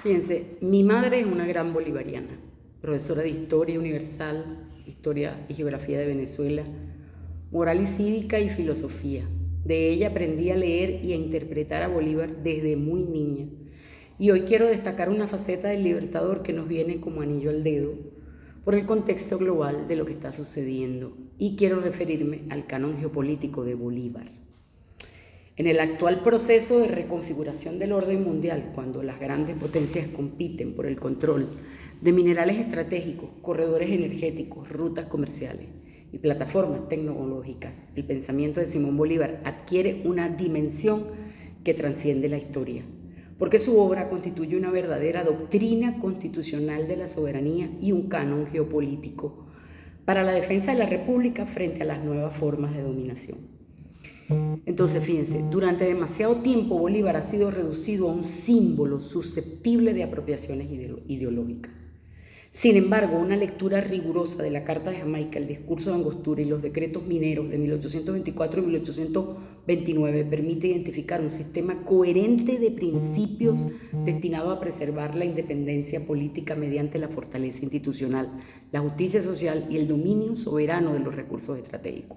Fíjense, mi madre es una gran bolivariana, profesora de Historia Universal, Historia y Geografía de Venezuela, Moral y Cívica y Filosofía. De ella aprendí a leer y a interpretar a Bolívar desde muy niña. Y hoy quiero destacar una faceta del Libertador que nos viene como anillo al dedo por el contexto global de lo que está sucediendo. Y quiero referirme al canon geopolítico de Bolívar. En el actual proceso de reconfiguración del orden mundial, cuando las grandes potencias compiten por el control de minerales estratégicos, corredores energéticos, rutas comerciales y plataformas tecnológicas, el pensamiento de Simón Bolívar adquiere una dimensión que trasciende la historia, porque su obra constituye una verdadera doctrina constitucional de la soberanía y un canon geopolítico para la defensa de la República frente a las nuevas formas de dominación. Entonces, fíjense, durante demasiado tiempo Bolívar ha sido reducido a un símbolo susceptible de apropiaciones ideológicas. Sin embargo, una lectura rigurosa de la Carta de Jamaica, el discurso de Angostura y los decretos mineros de 1824 y 1829 permite identificar un sistema coherente de principios destinado a preservar la independencia política mediante la fortaleza institucional, la justicia social y el dominio soberano de los recursos estratégicos.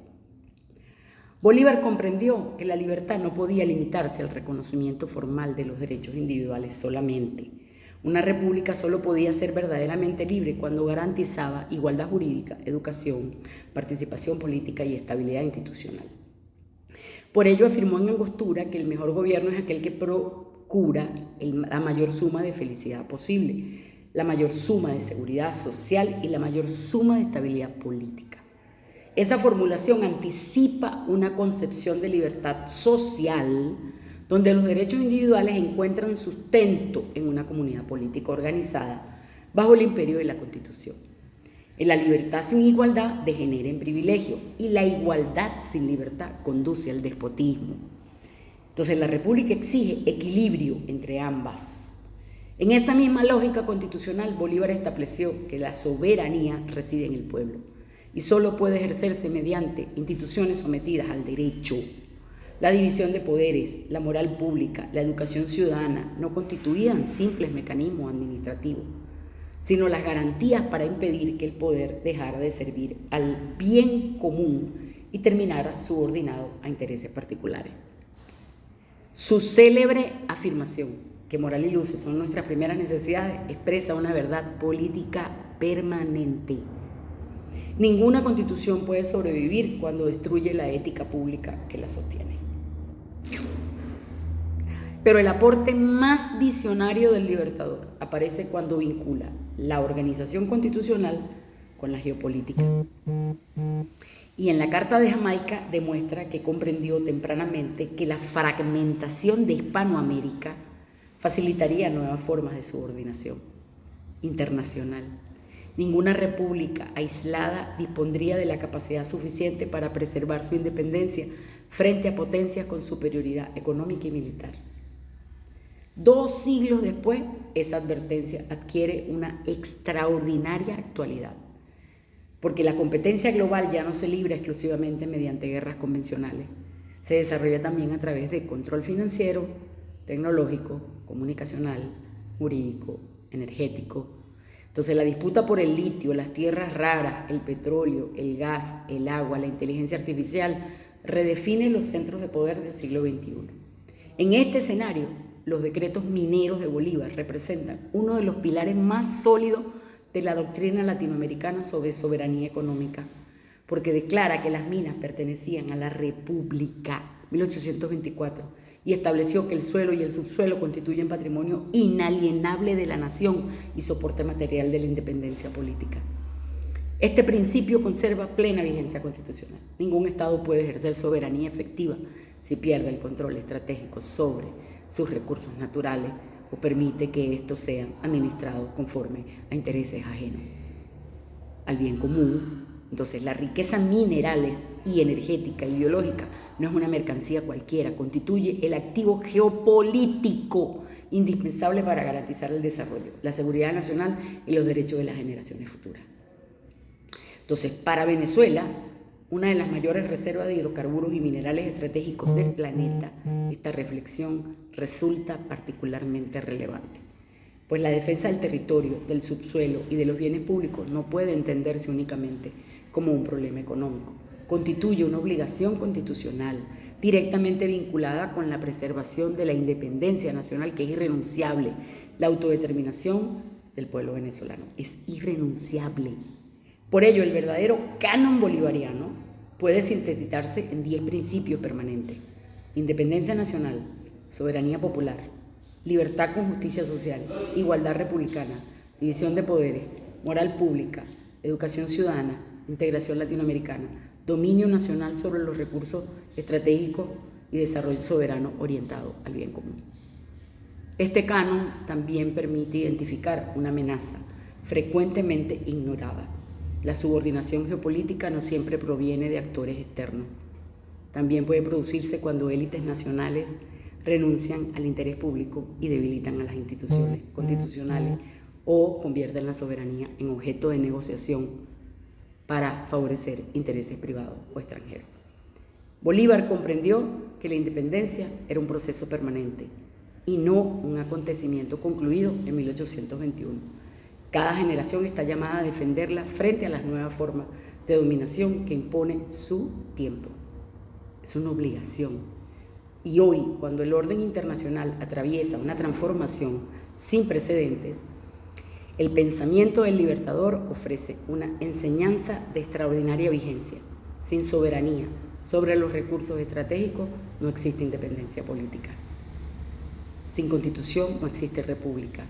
Bolívar comprendió que la libertad no podía limitarse al reconocimiento formal de los derechos individuales solamente. Una república solo podía ser verdaderamente libre cuando garantizaba igualdad jurídica, educación, participación política y estabilidad institucional. Por ello afirmó en Angostura que el mejor gobierno es aquel que procura la mayor suma de felicidad posible, la mayor suma de seguridad social y la mayor suma de estabilidad política. Esa formulación anticipa una concepción de libertad social donde los derechos individuales encuentran sustento en una comunidad política organizada bajo el imperio de la Constitución. En la libertad sin igualdad degenera en privilegio y la igualdad sin libertad conduce al despotismo. Entonces la República exige equilibrio entre ambas. En esa misma lógica constitucional, Bolívar estableció que la soberanía reside en el pueblo y solo puede ejercerse mediante instituciones sometidas al derecho. La división de poderes, la moral pública, la educación ciudadana no constituían simples mecanismos administrativos, sino las garantías para impedir que el poder dejara de servir al bien común y terminara subordinado a intereses particulares. Su célebre afirmación, que moral y luces son nuestras primeras necesidades, expresa una verdad política permanente. Ninguna constitución puede sobrevivir cuando destruye la ética pública que la sostiene. Pero el aporte más visionario del Libertador aparece cuando vincula la organización constitucional con la geopolítica. Y en la Carta de Jamaica demuestra que comprendió tempranamente que la fragmentación de Hispanoamérica facilitaría nuevas formas de subordinación internacional. Ninguna república aislada dispondría de la capacidad suficiente para preservar su independencia frente a potencias con superioridad económica y militar. 2 siglos después, esa advertencia adquiere una extraordinaria actualidad, porque la competencia global ya no se libra exclusivamente mediante guerras convencionales, se desarrolla también a través de control financiero, tecnológico, comunicacional, jurídico, energético. Entonces la disputa por el litio, las tierras raras, el petróleo, el gas, el agua, la inteligencia artificial redefine los centros de poder del siglo XXI. En este escenario, los decretos mineros de Bolívar representan uno de los pilares más sólidos de la doctrina latinoamericana sobre soberanía económica, porque declara que las minas pertenecían a la República, 1824, y estableció que el suelo y el subsuelo constituyen patrimonio inalienable de la nación y soporte material de la independencia política. Este principio conserva plena vigencia constitucional. Ningún Estado puede ejercer soberanía efectiva si pierde el control estratégico sobre sus recursos naturales o permite que estos sean administrados conforme a intereses ajenos al bien común. Entonces, la riqueza mineral y energética y biológica no es una mercancía cualquiera, constituye el activo geopolítico indispensable para garantizar el desarrollo, la seguridad nacional y los derechos de las generaciones futuras. Entonces, para Venezuela, una de las mayores reservas de hidrocarburos y minerales estratégicos del planeta, esta reflexión resulta particularmente relevante. pues la defensa del territorio, del subsuelo y de los bienes públicos no puede entenderse únicamente como un problema económico. Constituye una obligación constitucional directamente vinculada con la preservación de la independencia nacional, que es irrenunciable. La autodeterminación del pueblo venezolano es irrenunciable. Por ello, el verdadero canon bolivariano puede sintetizarse en 10 principios permanentes: independencia nacional, soberanía popular, libertad con justicia social, igualdad republicana, división de poderes, moral pública, educación ciudadana, integración latinoamericana, dominio nacional sobre los recursos estratégicos y desarrollo soberano orientado al bien común. Este canon también permite identificar una amenaza frecuentemente ignorada. La subordinación geopolítica no siempre proviene de actores externos. También puede producirse cuando élites nacionales renuncian al interés público y debilitan a las instituciones constitucionales o convierten la soberanía en objeto de negociación para favorecer intereses privados o extranjeros. Bolívar comprendió que la independencia era un proceso permanente y no un acontecimiento concluido en 1821. Cada generación está llamada a defenderla frente a las nuevas formas de dominación que impone su tiempo. Es una obligación. Y hoy, cuando el orden internacional atraviesa una transformación sin precedentes, el pensamiento del libertador ofrece una enseñanza de extraordinaria vigencia. Sin soberanía sobre los recursos estratégicos no existe independencia política. Sin constitución no existe república.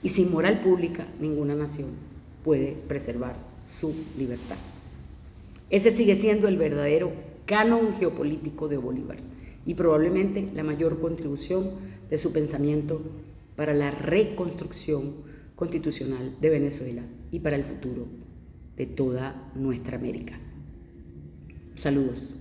Y sin moral pública ninguna nación puede preservar su libertad. Ese sigue siendo el verdadero canon geopolítico de Bolívar y probablemente la mayor contribución de su pensamiento para la reconstrucción constitucional de Venezuela y para el futuro de toda nuestra América. Saludos.